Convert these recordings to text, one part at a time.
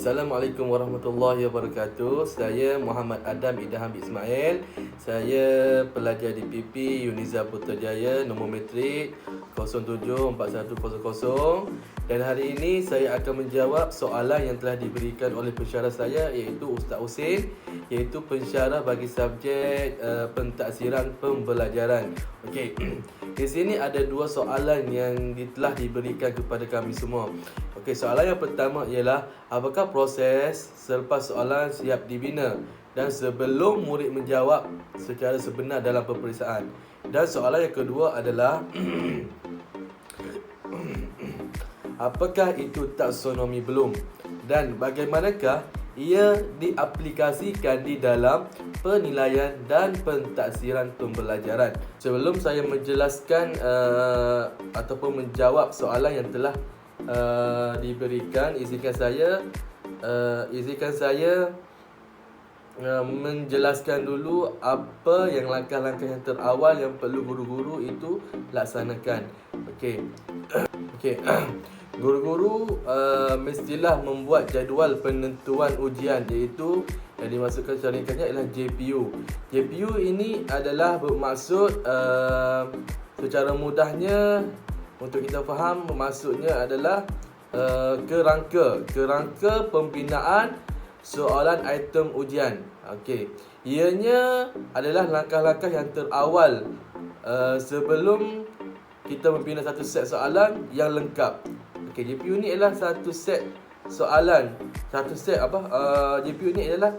Assalamualaikum warahmatullahi wabarakatuh. Saya Muhammad Adam Idham Ismail. Saya pelajar di PP Uniza Putrajaya, nombor matrik 074100. Dan hari ini saya akan menjawab soalan yang telah diberikan oleh pensyarah saya, iaitu Ustaz Husin, iaitu pensyarah bagi subjek pentaksiran pembelajaran. Okey. Di sini ada dua soalan yang telah diberikan kepada kami semua. Okey, soalan yang pertama ialah apakah proses selepas soalan siap dibina dan sebelum murid menjawab secara sebenar dalam peperiksaan. Dan soalan yang kedua adalah apakah itu taksonomi belum dan bagaimanakah ia diaplikasikan di dalam penilaian dan pentaksiran pembelajaran. Sebelum saya menjelaskan ataupun menjawab soalan yang telah diberikan, izinkan saya menjelaskan dulu apa yang langkah-langkah yang terawal yang perlu guru-guru itu laksanakan. Okey. Guru-guru mestilah membuat jadual penentuan ujian, iaitu yang dimasukkan secara ringkasnya ialah JPU. JPU ini adalah bermaksud secara mudahnya untuk kita faham, maksudnya adalah kerangka pembinaan soalan item ujian. Okey. Ianya adalah langkah-langkah yang terawal sebelum kita membina satu set soalan yang lengkap. Okey, JPU ni adalah satu set soalan. JPU ni adalah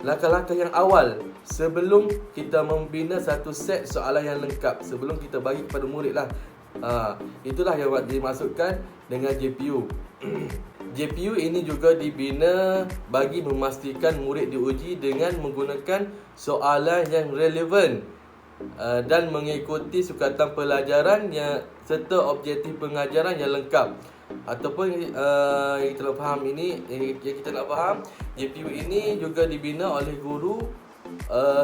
langkah-langkah yang awal sebelum kita membina satu set soalan yang lengkap, sebelum kita bagi kepada murid lah. Itulah yang dimasukkan dengan JPU. JPU ini juga dibina bagi memastikan murid diuji dengan menggunakan soalan yang relevan dan mengikuti sukatan pelajaran yang serta objektif pengajaran yang lengkap. Ataupun yang kita nak faham JPU ini juga dibina oleh guru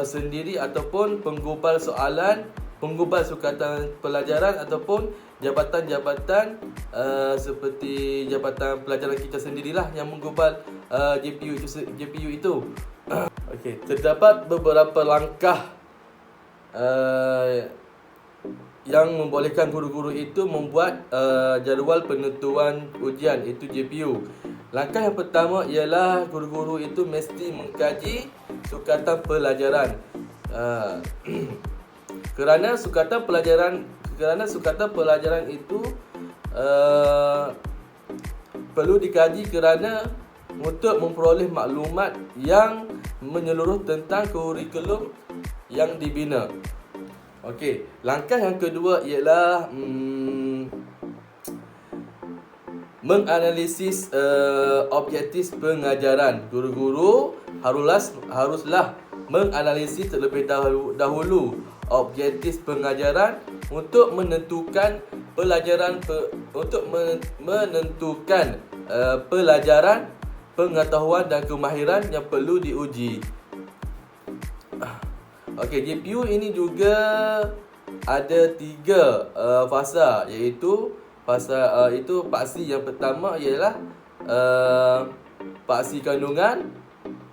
sendiri ataupun penggubal soalan, penggubal sukatan pelajaran ataupun jabatan-jabatan seperti jabatan pelajaran kita sendirilah yang menggubal JPU itu. Okey, terdapat beberapa langkah yang membolehkan guru-guru itu membuat jadual penentuan ujian, iaitu JPU. Langkah yang pertama ialah guru-guru itu mesti mengkaji sukatan pelajaran. Kerana sukatan pelajaran itu perlu dikaji kerana untuk memperoleh maklumat yang menyeluruh tentang kurikulum yang dibina. Okey, langkah yang kedua ialah menganalisis objektif pengajaran. Guru-guru haruslah menganalisis terlebih dahulu objektif pengajaran untuk menentukan pelajaran pengetahuan dan kemahiran yang perlu diuji. Okey, JPU ini juga ada 3 fasa, iaitu paksi yang pertama ialah paksi kandungan,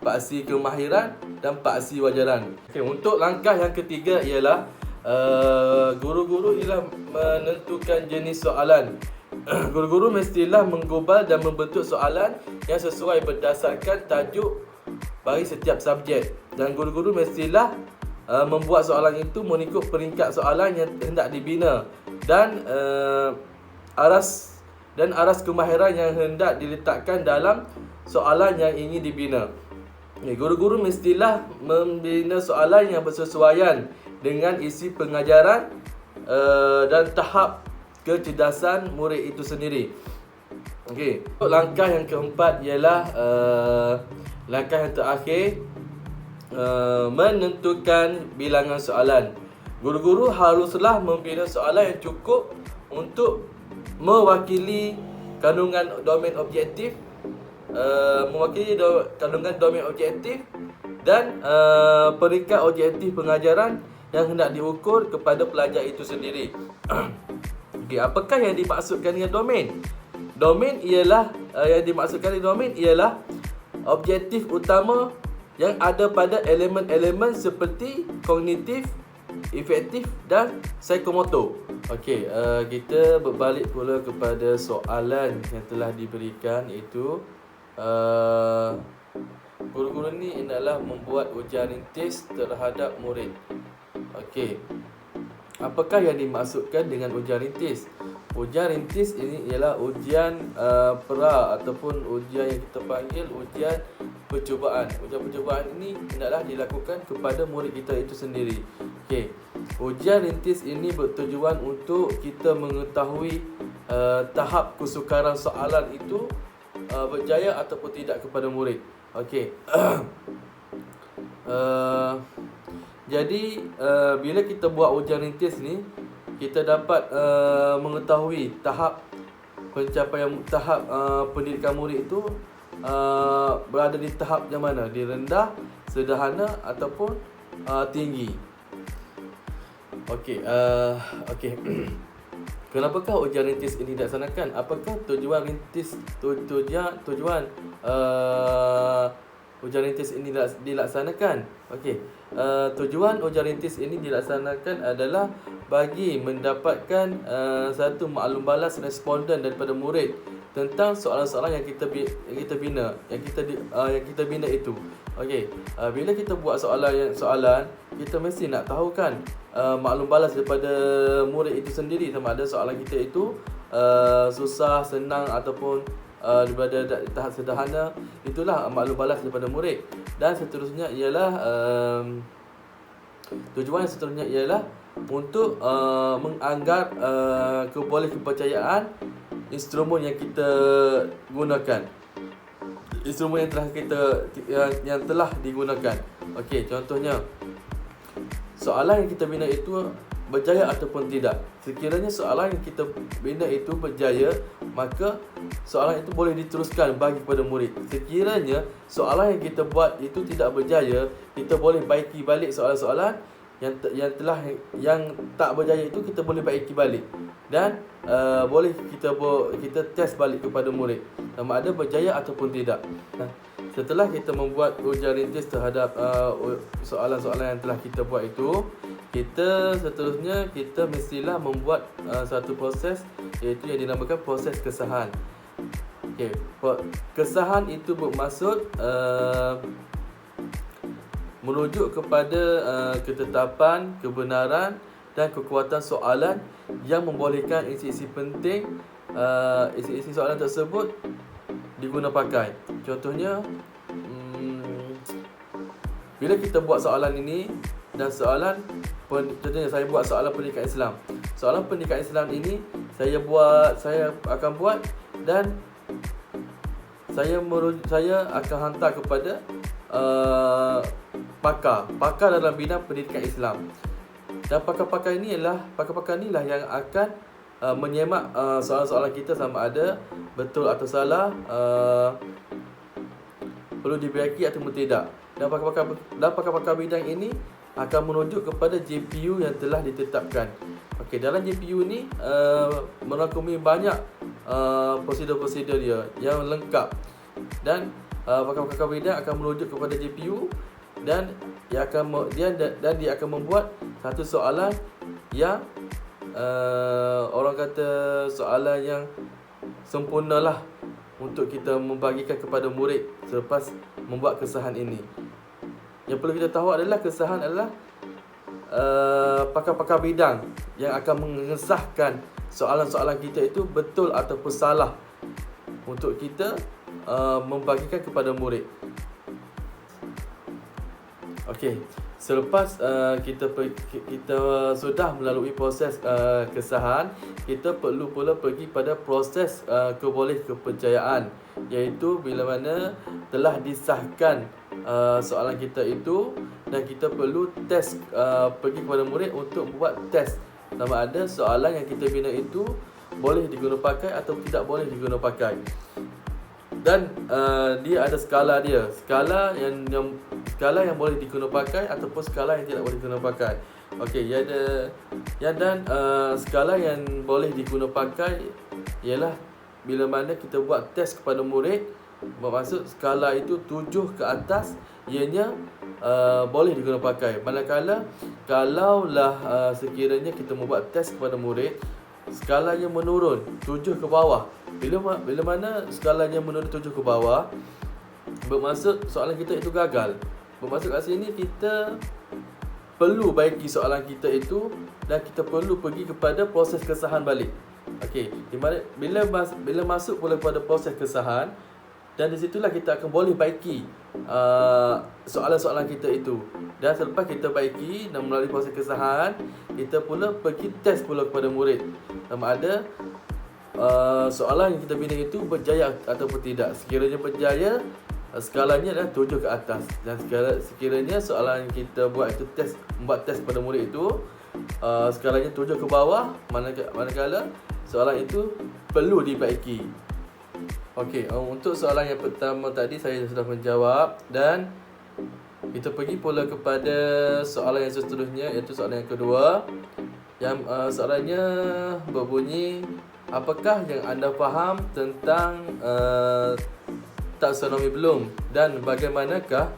paksi kemahiran dan paksi wajaran. Okey, untuk langkah yang ketiga ialah guru-guru ialah menentukan jenis soalan. Guru-guru mestilah menggubal dan membentuk soalan yang sesuai berdasarkan tajuk bagi setiap subjek, dan guru-guru mestilah membuat soalan itu mengikut peringkat soalan yang hendak dibina dan aras kemahiran yang hendak diletakkan dalam soalan yang ingin dibina. Guru-guru mestilah membina soalan yang bersesuaian dengan isi pengajaran dan tahap kecerdasan murid itu sendiri. Okey, langkah yang keempat ialah langkah yang terakhir, menentukan bilangan soalan. Guru-guru haruslah membina soalan yang cukup untuk mewakili kandungan domain objektif, kandungan domain objektif dan peringkat objektif pengajaran yang hendak diukur kepada pelajar itu sendiri. Okey, apakah yang dimaksudkan dengan domain? Domain ialah yang dimaksudkan dengan domain ialah objektif utama yang ada pada elemen-elemen seperti kognitif, efektif dan psikomotor. Okey, kita berbalik pula kepada soalan yang telah diberikan, iaitu guru-guru ni hendaklah membuat ujian rintis terhadap murid. Okey, apakah yang dimaksudkan dengan ujian rintis? Ujian rintis ini ialah ujian pra ataupun ujian yang kita panggil ujian percubaan. Ujian percubaan ini hendaklah dilakukan kepada murid kita itu sendiri. Okey, ujian rintis ini bertujuan untuk kita mengetahui tahap kesukaran soalan itu berjaya ataupun tidak kepada murid. Okey. Jadi bila kita buat ujian rintis ni, kita dapat mengetahui tahap pencapaian pendidikan murid itu berada di tahap yang mana, di rendah, sederhana ataupun tinggi. Okey, kenapakah ujian rintis ini dilaksanakan? Apakah tujuan ujian rintis ini dilaksanakan? Okey, tujuan ujian rintis ini dilaksanakan adalah bagi mendapatkan satu maklum balas responden daripada murid tentang soalan-soalan yang kita bina, yang kita bina itu. Okey, bila kita buat soalan, kita mesti nak tahu kan maklum balas daripada murid itu sendiri, sama ada soalan kita itu susah, senang ataupun daripada tahap sederhana. Itulah maklum balas daripada murid. Dan seterusnya ialah tujuan yang seterusnya ialah untuk menganggar kepercayaan instrumen yang kita gunakan, instrumen yang telah digunakan. Okey, contohnya soalan yang kita bina itu berjaya ataupun tidak. Sekiranya soalan yang kita bina itu berjaya, maka soalan itu boleh diteruskan bagi kepada murid. Sekiranya soalan yang kita buat itu tidak berjaya, kita boleh baiki balik soalan-soalan yang tak berjaya itu, kita boleh baiki balik. Dan boleh kita test balik kepada murid sama ada berjaya ataupun tidak. Setelah kita membuat ujian rintis terhadap soalan-soalan yang telah kita buat itu, seterusnya kita mestilah membuat satu proses, iaitu yang dinamakan proses kesahan. Okey, kesahan itu bermaksud merujuk kepada ketetapan, kebenaran dan kekuatan soalan yang membolehkan isi-isi penting isi-isi soalan tersebut diguna pakai. Contohnya, bila kita buat soalan ini dan contohnya saya buat soalan pendidikan Islam. Soalan pendidikan Islam ini saya akan buat dan saya akan hantar kepada pakar dalam bidang pendidikan Islam. Dan pakar-pakar inilah yang akan menyemak soalan-soalan kita sama ada betul atau salah, perlu dibaiki ataupun tidak. Dan pakar-pakar bidang ini akan merujuk kepada JPU yang telah ditetapkan. Okey, dalam JPU ni merangkumi banyak prosedur-prosedur dia yang lengkap. Dan pakar-pakar bidang akan merujuk kepada JPU dan dia akan membuat satu soalan yang orang kata soalan yang sempurnalah untuk kita membagikan kepada murid selepas membuat kesahan ini. Yang perlu kita tahu adalah kesahan adalah pakar-pakar bidang yang akan mengesahkan soalan-soalan kita itu betul ataupun salah untuk kita membagikan kepada murid. Okey, selepas kita sudah melalui proses kesahan, kita perlu pula pergi pada proses kepercayaan, iaitu bila mana telah disahkan soalan kita itu dan kita perlu test, pergi kepada murid untuk buat test sama ada soalan yang kita bina itu boleh diguna pakai atau tidak boleh diguna pakai. Dan dia ada skala dia, skala yang boleh diguna pakai ataupun skala yang tidak boleh diguna pakai. Okey, skala yang boleh diguna pakai ialah bila mana kita buat test kepada murid Bermaksud skala itu 7 ke atas, ianya boleh digunakan pakai. Manakala kalaulah sekiranya kita membuat test kepada murid, skalanya menurun 7 ke bawah. Bila mana skalanya menurun 7 ke bawah, bermaksud soalan kita itu gagal. Bermaksud kat sini kita perlu baiki soalan kita itu dan kita perlu pergi kepada proses kesahan balik. Okey, di mana bila masuk pula kepada proses kesahan, dan di situlah kita akan boleh baiki soalan-soalan kita itu. Dan selepas kita baiki dan melalui proses kesahan, kita pula pergi test pula kepada murid sama ada soalan yang kita bina itu berjaya ataupun tidak. Sekiranya berjaya, skalanya adalah 7 ke atas. Dan sekiranya soalan yang kita buat itu membuat test pada murid itu skalanya 7 ke bawah, manakala soalan itu perlu dibaiki. Okey, untuk soalan yang pertama tadi saya sudah menjawab, dan kita pergi pula kepada soalan yang seterusnya, iaitu soalan yang kedua. Yang soalannya berbunyi, apakah yang anda faham tentang taksonomi belum dan bagaimanakah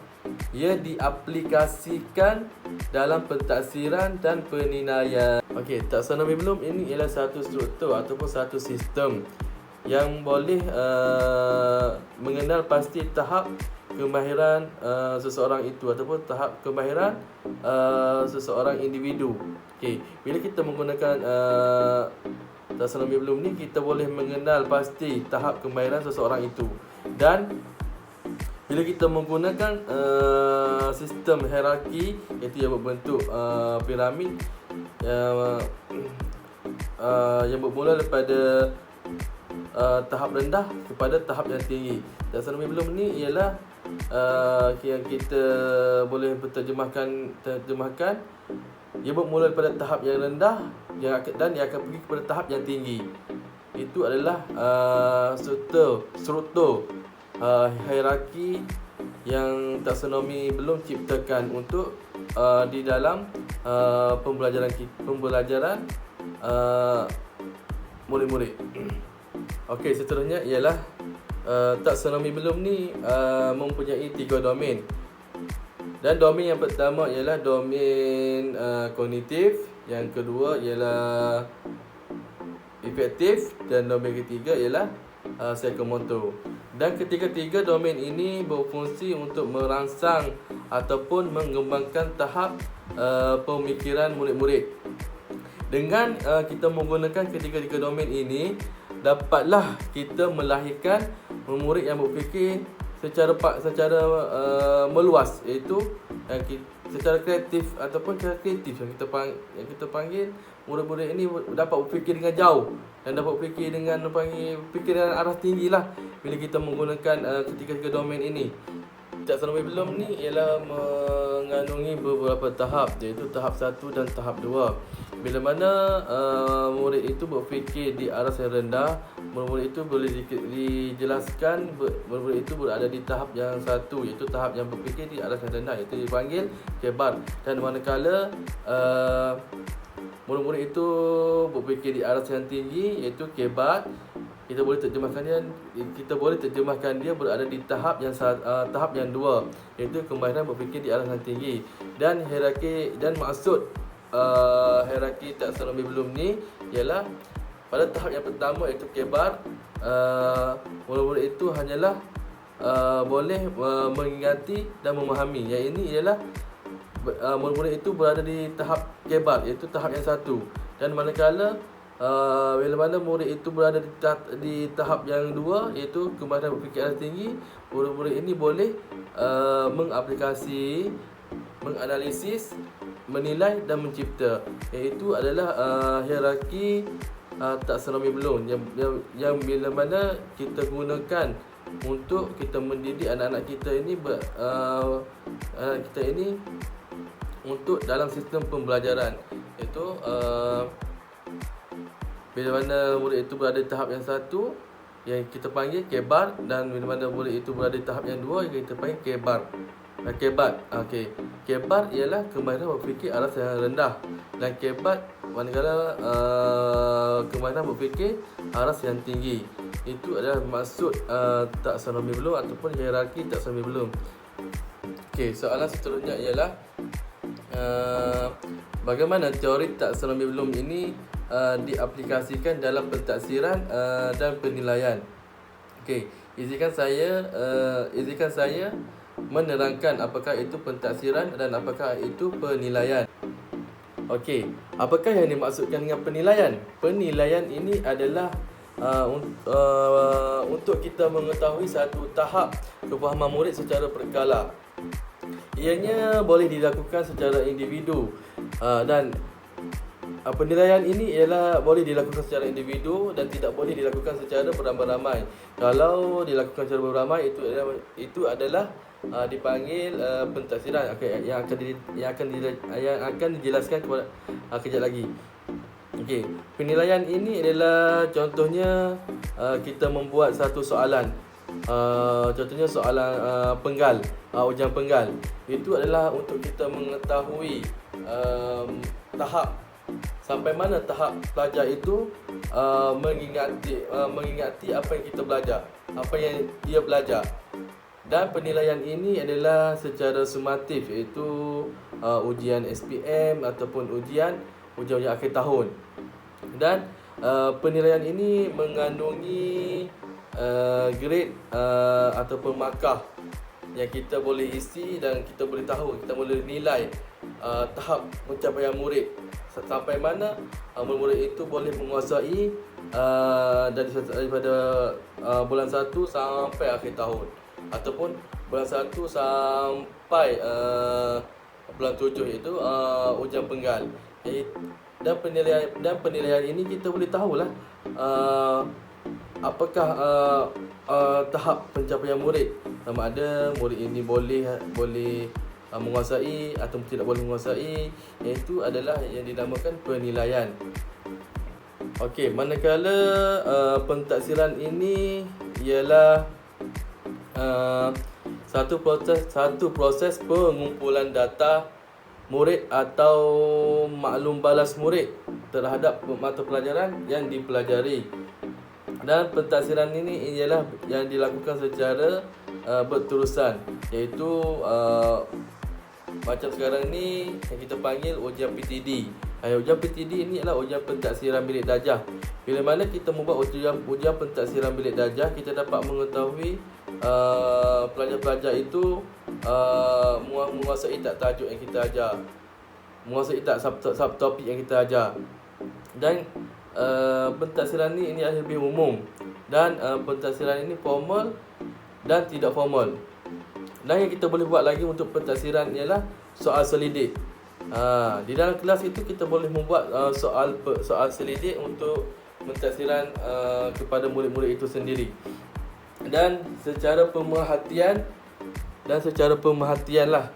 ia diaplikasikan dalam pentafsiran dan penilaian? Okey, taksonomi belum ini ialah satu struktur ataupun satu sistem yang boleh mengenal pasti tahap kemahiran seseorang itu ataupun tahap kemahiran seseorang individu. Okey, bila kita menggunakan taksonomi belum ni, kita boleh mengenal pasti tahap kemahiran seseorang itu. Dan bila kita menggunakan sistem hierarki, iaitu yang berbentuk piramid yang bermula daripada tahap rendah kepada tahap yang tinggi. Taksonomi belum ni ialah yang kita boleh terjemahkan ia bermula daripada tahap yang rendah dan ia akan pergi kepada tahap yang tinggi. Itu adalah struktur hierarki yang taksonomi belum ciptakan untuk di dalam pembelajaran murid-murid. Okey, seterusnya ialah taksonomi belum ni mempunyai 3 domain. Dan domain yang pertama ialah domain kognitif, yang kedua ialah efektif, dan domain ketiga ialah psikomotor. Dan ketiga-tiga domain ini berfungsi untuk merangsang ataupun mengembangkan tahap pemikiran murid-murid. Dengan kita menggunakan ketiga-tiga domain ini, dapatlah kita melahirkan murid yang berfikir secara meluas, iaitu secara kreatif ataupun cara kreatif yang kita panggil murid-murid ini dapat berfikir dengan jauh dan dapat berfikir dengan fikir dengan arah tinggi lah bila kita menggunakan ketiga-tiga domain ini. Taksonomi belum ni ialah mengandungi beberapa tahap, iaitu tahap 1 dan tahap 2. Bila mana murid itu berfikir di arah yang rendah, murid itu boleh dijelaskan murid itu berada di tahap yang 1, iaitu tahap yang berfikir di arah yang rendah, iaitu dipanggil kebar. Dan manakala murid-murid itu berfikir di arah yang tinggi, iaitu kebat, kita boleh terjemahkan dia berada di tahap yang 2, iaitu kemahiran berfikir di arah yang tinggi. Dan hierarki dan maksud hierarki taksonomi belum ni ialah pada tahap yang pertama, iaitu kebar, murid-murid itu hanyalah boleh mengingati dan memahami. Yang ini ialah murid-murid itu berada di tahap kebar, iaitu tahap yang 1. Dan manakala bila mana murid itu berada di tahap yang 2, iaitu kemahiran berfikir arah tinggi, murid-murid ini boleh mengaplikasi, menganalisis, menilai dan mencipta. Iaitu adalah hierarki taksonomi belum yang bila mana kita gunakan untuk kita mendidik anak-anak kita ini untuk dalam sistem pembelajaran. Iaitu bila mana murid itu berada di tahap yang 1 yang kita panggil kebar, dan bila mana murid itu berada di tahap yang 2 yang kita panggil kebat. Okey. Kebat ialah kemahiran berfikir arah yang rendah, dan kebat manakala kemahiran berfikir aras yang tinggi. Itu adalah maksud taksonomi belum ataupun hierarki taksonomi belum. Okey, soalan seterusnya ialah bagaimana teori taksonomi belum ini diaplikasikan dalam pentaksiran dan penilaian. Okey, izinkan saya menerangkan apakah itu pentaksiran dan apakah itu penilaian. Okey, apakah yang dimaksudkan dengan penilaian? Penilaian ini adalah untuk kita mengetahui satu tahap kefahaman murid secara berkala. Ianya boleh dilakukan secara individu dan penilaian ini ialah boleh dilakukan secara individu dan tidak boleh dilakukan secara beramai-ramai. Kalau dilakukan secara beramai itu adalah dipanggil pentaksiran. Okey, yang akan dijelaskan kepada kejap lagi. Okey, penilaian ini adalah contohnya kita membuat satu soalan. Contohnya soalan penggal, ujian penggal. Itu adalah untuk kita mengetahui tahap sampai mana tahap pelajar itu mengingati apa yang kita belajar, apa yang dia belajar. Dan penilaian ini adalah secara sumatif, iaitu ujian SPM ataupun ujian akhir tahun. Dan penilaian ini mengandungi grade ataupun markah yang kita boleh isi dan kita boleh tahu, kita boleh nilai tahap pencapaian murid sampai mana murid itu boleh menguasai daripada bulan 1 sampai akhir tahun ataupun bulan 1 sampai bulan 7, iaitu ujian penggal. Dan penilaian ini kita boleh tahulah apakah tahap pencapaian murid, sama ada murid ini boleh menguasai atau tidak boleh menguasai. Itu adalah yang dinamakan penilaian. Okey, manakala pentaksiran ini ialah satu proses pengumpulan data murid atau maklum balas murid terhadap mata pelajaran yang dipelajari. Dan pentaksiran ini ialah yang dilakukan secara berterusan, iaitu macam sekarang ni yang kita panggil ujian PTD. Ujian PTD ini adalah ujian pentaksiran bilik darjah. Bila mana kita membuat ujian pentaksiran bilik darjah, kita dapat mengetahui pelajar-pelajar itu menguasai tak tajuk yang kita ajar, menguasai tak subtopik yang kita ajar. Dan pentaksiran ini adalah lebih umum, dan pentaksiran ini formal dan tidak formal. Dan yang kita boleh buat lagi untuk pentaksiran ialah soal selidik. Di dalam kelas itu kita boleh membuat soal selidik untuk pentaksiran kepada murid-murid itu sendiri. Dan secara pemerhatian lah,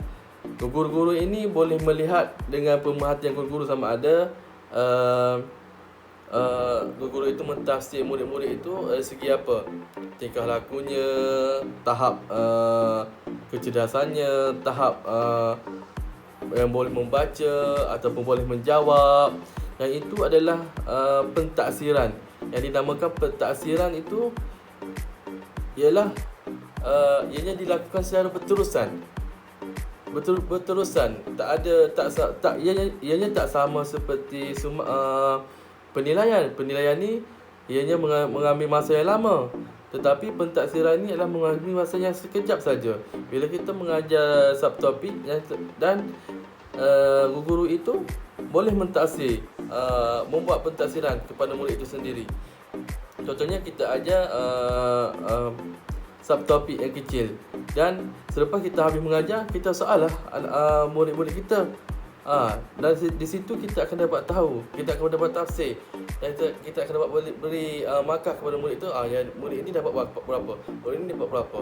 guru-guru ini boleh melihat dengan pemerhatian guru-guru sama ada guru itu mentafsir murid-murid itu segi apa, tingkah lakunya, tahap kecerdasannya, tahap yang boleh membaca ataupun boleh menjawab. Yang itu adalah pentaksiran. Yang dinamakan pentaksiran itu ialah ianya dilakukan secara berterusan. Berterusan. Ianya tak sama seperti penilaian. Penilaian ni ianya mengambil masa yang lama. Tetapi pentaksiran ni adalah mengambil masa yang sekejap saja. Bila kita mengajar subtopik dan guru itu boleh mentaksir, membuat pentaksiran kepada murid itu sendiri. Contohnya kita ajar subtopik yang kecil, dan selepas kita habis mengajar, kita soal lah murid-murid kita. Dan di situ kita akan dapat tahu, kita akan dapat tafsir, dan kita akan dapat beri markah kepada murid itu. Murid ini dapat berapa, murid ini dapat berapa.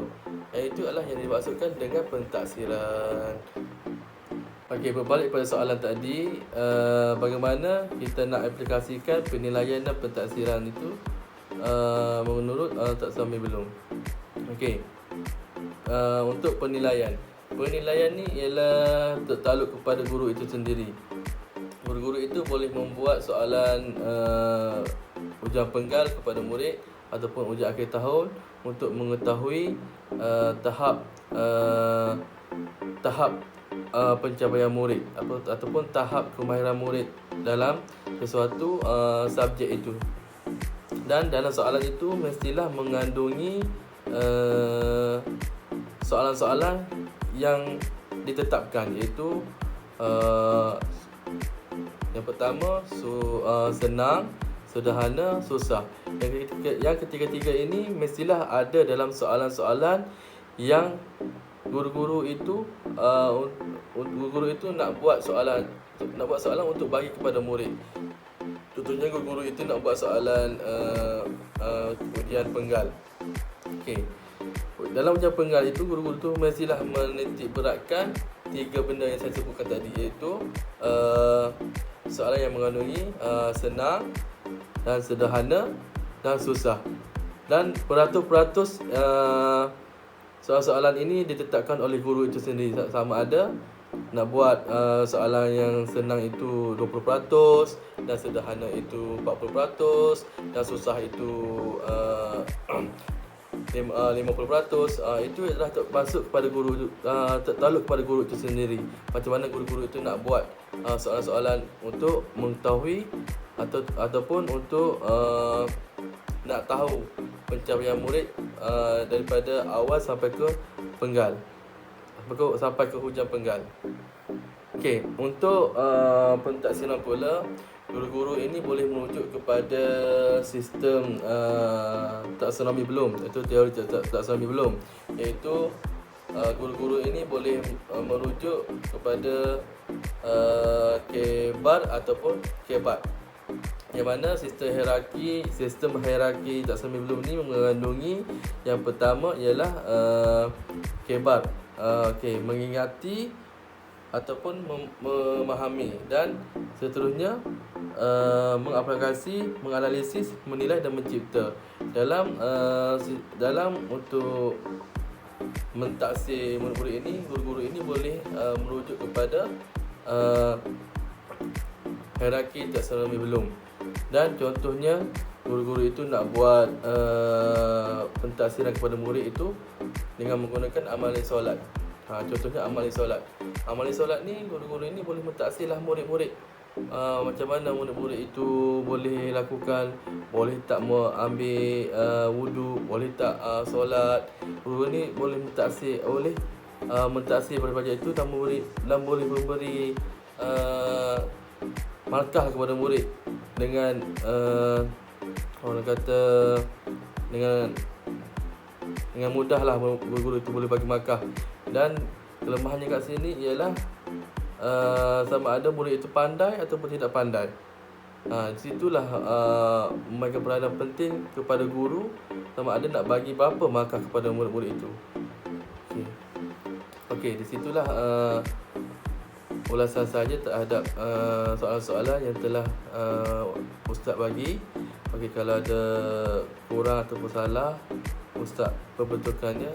Itu adalah yang dimaksudkan dengan pentaksiran. Okey, berbalik pada soalan tadi, bagaimana kita nak aplikasikan penilaian dan pentaksiran itu menurut taksonomi belum. Okey, untuk penilaian ni ialah tertakluk kepada guru itu sendiri. Guru Guru-guru itu boleh membuat soalan ujian penggal kepada murid ataupun ujian akhir tahun untuk mengetahui tahap pencapaian murid ataupun tahap kemahiran murid dalam sesuatu subjek itu. Dan dalam soalan itu mestilah mengandungi soalan-soalan yang ditetapkan, iaitu yang pertama senang, sederhana, susah. Yang ketiga-tiga ini mestilah ada dalam soalan-soalan yang guru-guru itu nak buat soalan untuk bagi kepada murid. Contohnya guru-guru itu nak buat soalan ujian penggal. Okey. Dalam ujian penggal itu guru-guru tu mestilah menitik beratkan 3 benda yang saya sebutkan tadi, iaitu soalan yang mengandungi senang dan sederhana dan susah. Dan peratus-peratus soalan-soalan ini ditetapkan oleh guru itu sendiri, sama ada nak buat soalan yang senang itu 20% dan sederhana itu 40% dan susah itu 50%. Itu adalah masuk kepada guru, tertaluk kepada guru itu sendiri. Macam mana guru-guru itu nak buat soalan-soalan untuk mengetahui ataupun untuk nak tahu pencapaian murid daripada awal sampai ke penggal, sampai ke ujian penggal. Okey, untuk pentaksiran pula, guru-guru ini boleh merujuk kepada sistem taksonomi belum, iaitu teori taksonomi belum, iaitu guru-guru ini boleh merujuk kepada K-bar ataupun K-bar, yang mana sistem hierarki taksonomi belum ni mengandungi yang pertama ialah K-bar, mengingati ataupun memahami, dan seterusnya mengaplikasi, menganalisis, menilai dan mencipta. Dalam untuk mentaksir murid-murid ini, guru-guru ini boleh merujuk kepada hierarki taksonomi belum. Dan contohnya guru-guru itu nak buat pentaksiran kepada murid itu dengan menggunakan amalan solat. Contohnya amalan solat. Amalan solat ni guru-guru ini boleh mentaksirlah murid-murid. Macam mana murid-murid itu boleh lakukan, boleh tak ambil wudu, boleh tak solat. Guru ni boleh mentaksir, mentaksir pada itu dan boleh memberi markah kepada murid dengan orang kata dengan mudahlah guru-guru itu boleh bagi markah. Dan kelemahannya kat sini ialah sama ada murid itu pandai ataupun tidak pandai. Di situlah memainkan peranan penting kepada guru, sama ada nak bagi berapa markah kepada murid-murid itu. Okey, di situlah ulasan saja terhadap soalan-soalan yang telah Ustaz bagi. Kalau ada kurang ataupun salah, Ustaz perbetulkannya.